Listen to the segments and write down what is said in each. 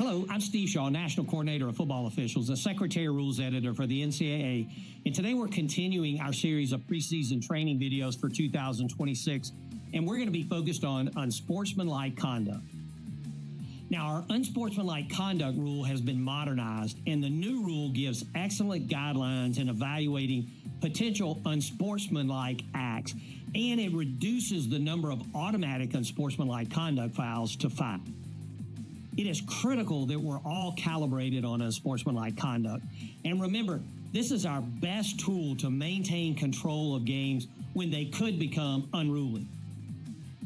Hello, I'm Steve Shaw, National Coordinator of Football Officials, the Secretary of Rules Editor for the NCAA, and today we're continuing our series of preseason training videos for 2026, and we're going to be focused on unsportsmanlike conduct. Now, our unsportsmanlike conduct rule has been modernized, and the new rule gives excellent guidelines in evaluating potential unsportsmanlike acts, and it reduces the number of automatic unsportsmanlike conduct fouls to 5. It is critical that we're all calibrated on unsportsmanlike conduct. And remember, this is our best tool to maintain control of games when they could become unruly.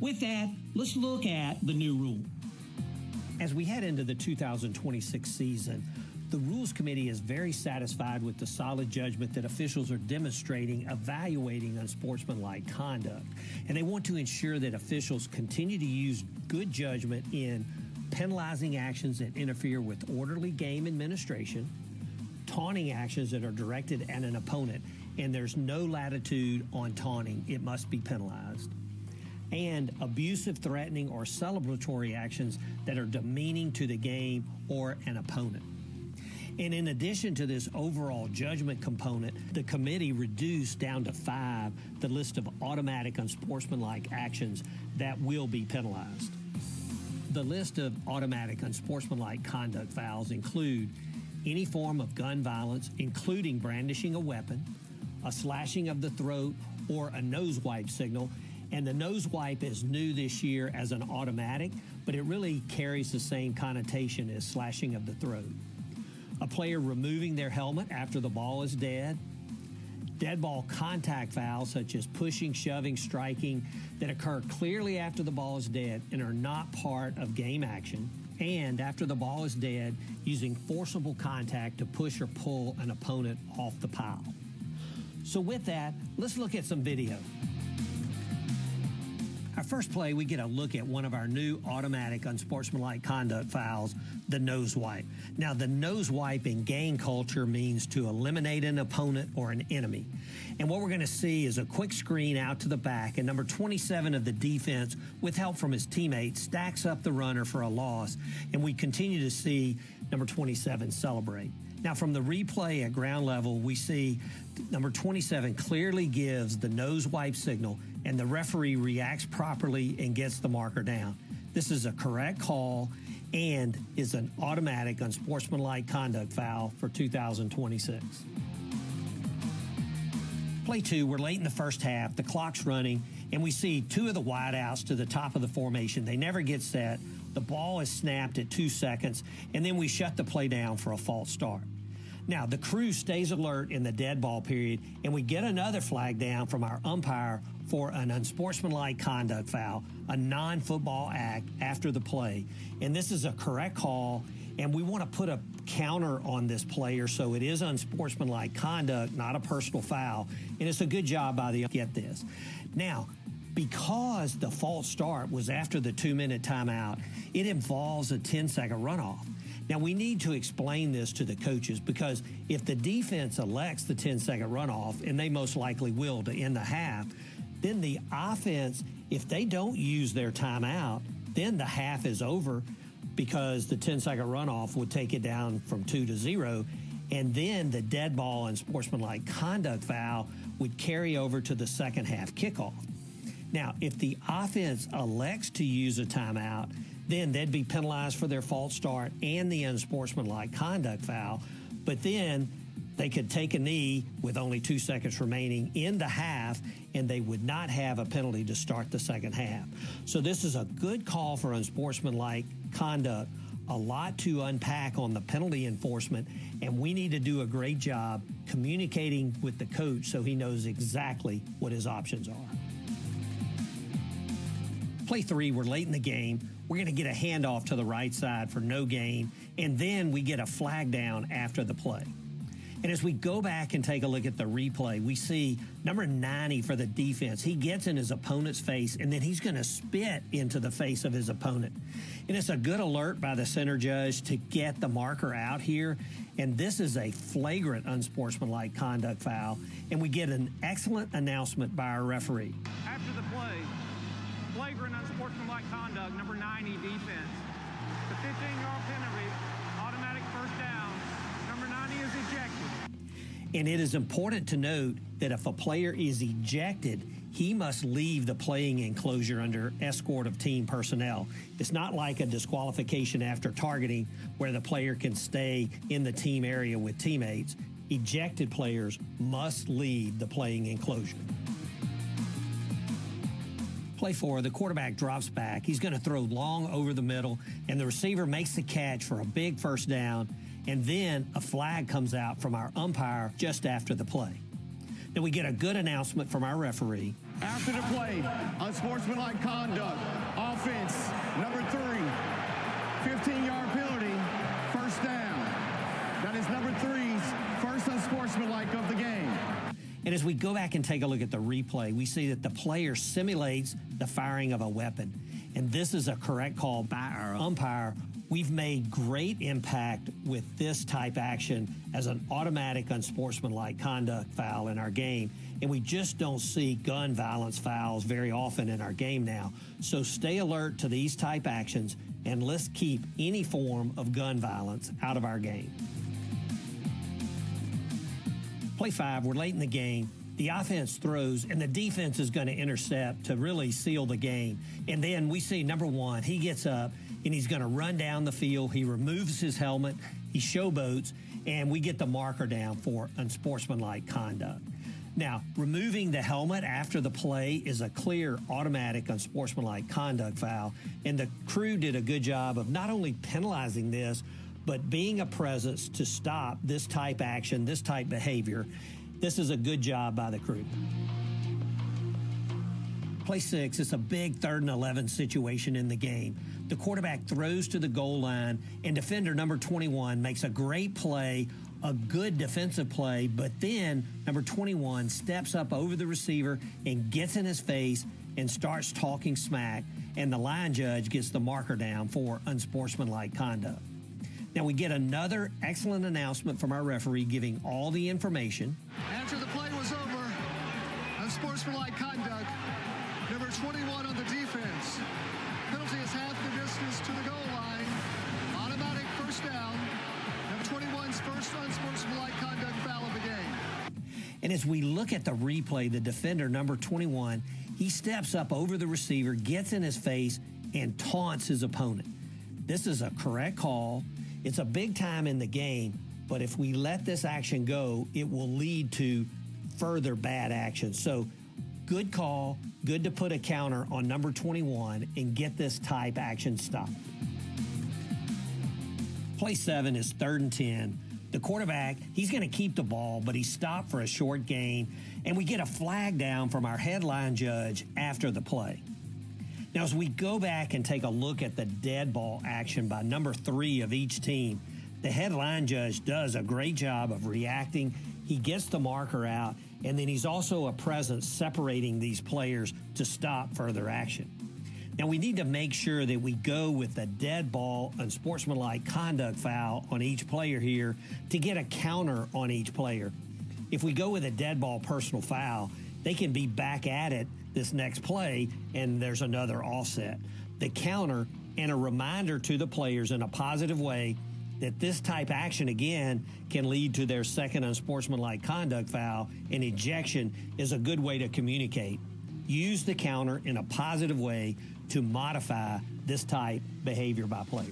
With that, let's look at the new rule. As we head into the 2026 season, the Rules Committee is very satisfied with the solid judgment that officials are demonstrating evaluating unsportsmanlike conduct. And they want to ensure that officials continue to use good judgment in penalizing actions that interfere with orderly game administration, taunting actions that are directed at an opponent, and there's no latitude on taunting. It must be penalized. And abusive, threatening, or celebratory actions that are demeaning to the game or an opponent. And in addition to this overall judgment component, the committee reduced down to 5 the list of automatic unsportsmanlike actions that will be penalized. The list of automatic unsportsmanlike conduct fouls include any form of gun violence, including brandishing a weapon, a slashing of the throat, or a nose wipe signal. And the nose wipe is new this year as an automatic, but it really carries the same connotation as slashing of the throat. A player removing their helmet after the ball is dead. Dead ball contact fouls such as pushing, shoving, striking that occur clearly after the ball is dead and are not part of game action. And after the ball is dead, using forcible contact to push or pull an opponent off the pile. So with that, let's look at some video. Our first play, we get a look at one of our new automatic unsportsmanlike conduct fouls, the nose wipe. Now, the nose wipe in gang culture means to eliminate an opponent or an enemy. And what we're going to see is a quick screen out to the back, and number 27 of the defense, with help from his teammates, stacks up the runner for a loss, and we continue to see number 27 celebrate. Now, from the replay at ground level, we see number 27 clearly gives the nose wipe signal, and the referee reacts properly and gets the marker down. This is a correct call and is an automatic unsportsmanlike conduct foul for 2026. Play 2, we're late in the first half, the clock's running, and we see 2 of the wideouts to the top of the formation. They never get set. The ball is snapped at 2 seconds, and then we shut the play down for a false start. Now, the crew stays alert in the dead ball period, and we get another flag down from our umpire for an unsportsmanlike conduct foul, a non-football act after the play. And this is a correct call, and we want to put a counter on this player, so it is unsportsmanlike conduct, not a personal foul. And it's a good job by the get this. Now, because the false start was after the 2-minute timeout, it involves a 10-second runoff. Now, we need to explain this to the coaches, because if the defense elects the 10-second runoff, and they most likely will to end the half, then the offense, if they don't use their timeout, then the half is over, because the 10-second runoff would take it down from 2-0, and then the dead ball and sportsmanlike conduct foul would carry over to the second half kickoff. Now, if the offense elects to use a timeout, then they'd be penalized for their false start and the unsportsmanlike conduct foul. But then they could take a knee with only 2 seconds remaining in the half, and they would not have a penalty to start the second half. So this is a good call for unsportsmanlike conduct. A lot to unpack on the penalty enforcement, and we need to do a great job communicating with the coach so he knows exactly what his options are. Play 3, we're late in the game. We're going to get a handoff to the right side for no gain, and then we get a flag down after the play. And as we go back and take a look at the replay, we see number 90 for the defense. He gets in his opponent's face, and then he's going to spit into the face of his opponent. And it's a good alert by the center judge to get the marker out here. And this is a flagrant unsportsmanlike conduct foul. And we get an excellent announcement by our referee. After the play, flagrant unsportsmanlike conduct, number 90 defense. The 15-yard penalty And it is important to note that if a player is ejected, he must leave the playing enclosure under escort of team personnel. It's not like a disqualification after targeting where the player can stay in the team area with teammates. Ejected players must leave the playing enclosure. Play 4, the quarterback drops back. He's going to throw long over the middle, and the receiver makes the catch for a big first down, and then a flag comes out from our umpire just after the play. Then we get a good announcement from our referee. After the play, unsportsmanlike conduct, offense, number 3, 15-yard penalty, first down. That is number 3's first unsportsmanlike of the game. And as we go back and take a look at the replay, we see that the player simulates the firing of a weapon. And this is a correct call by our umpire. We've made great impact with this type action as an automatic unsportsmanlike conduct foul in our game. And we just don't see gun violence fouls very often in our game now. So stay alert to these type actions, and let's keep any form of gun violence out of our game. Play 5, we're late in the game. The offense throws, and the defense is going to intercept to really seal the game. And then we see number 1, he gets up, and he's going to run down the field. He removes his helmet, he showboats, and we get the marker down for unsportsmanlike conduct. Now, removing the helmet after the play is a clear automatic unsportsmanlike conduct foul, and the crew did a good job of not only penalizing this, but being a presence to stop this type action, this type behavior. This is a good job by the crew. Play 6, it's a big 3rd and 11 situation in the game. The quarterback throws to the goal line, and defender number 21 makes a great play, a good defensive play, but then number 21 steps up over the receiver and gets in his face and starts talking smack, and the line judge gets the marker down for unsportsmanlike conduct. Now we get another excellent announcement from our referee giving all the information. After the play was over, unsportsmanlike conduct, number 21 on the defense. Penalty is half the distance to the goal line. Automatic first down. Number 21's first unsportsmanlike conduct foul of the game. And as we look at the replay, the defender, number 21, he steps up over the receiver, gets in his face, and taunts his opponent. This is a correct call. It's a big time in the game, but if we let this action go, it will lead to further bad action. So good call, good to put a counter on number 21 and get this type action stopped. Play 7 is 3rd and 10. The quarterback, he's going to keep the ball, but he's stopped for a short gain, and we get a flag down from our headline judge after the play. Now, as we go back and take a look at the dead ball action by number 3 of each team, the headline judge does a great job of reacting. He gets the marker out, and then he's also a presence separating these players to stop further action. Now, we need to make sure that we go with the dead ball unsportsmanlike conduct foul on each player here to get a counter on each player. If we go with a dead ball personal foul, they can be back at it this next play, and there's another offset. The counter and a reminder to the players in a positive way that this type action, again, can lead to their second unsportsmanlike conduct foul, and ejection is a good way to communicate. Use the counter in a positive way to modify this type behavior by players.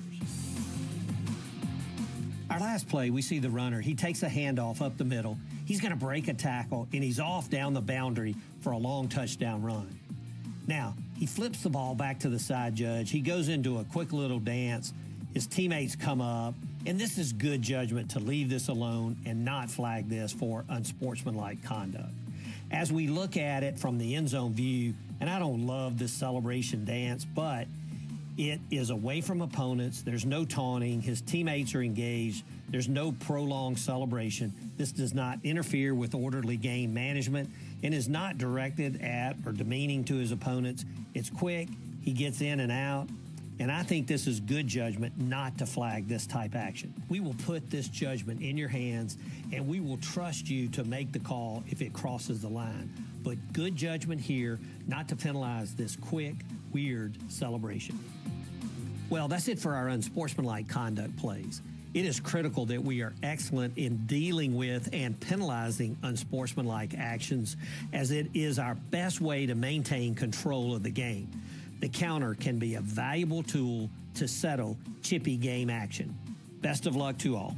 Our last play, we see the runner. He takes a handoff up the middle. He's going to break a tackle, and he's off down the boundary for a long touchdown run. Now, he flips the ball back to the side judge. He goes into a quick little dance. His teammates come up, and this is good judgment to leave this alone and not flag this for unsportsmanlike conduct. As we look at it from the end zone view, and I don't love this celebration dance, but it is away from opponents. There's no taunting. His teammates are engaged. There's no prolonged celebration. This does not interfere with orderly game management and is not directed at or demeaning to his opponents. It's quick. He gets in and out. And I think this is good judgment not to flag this type action. We will put this judgment in your hands, and we will trust you to make the call if it crosses the line. But good judgment here not to penalize this quick, weird celebration. Well, that's it for our unsportsmanlike conduct plays. It is critical that we are excellent in dealing with and penalizing unsportsmanlike actions, as it is our best way to maintain control of the game. The counter can be a valuable tool to settle chippy game action. Best of luck to all.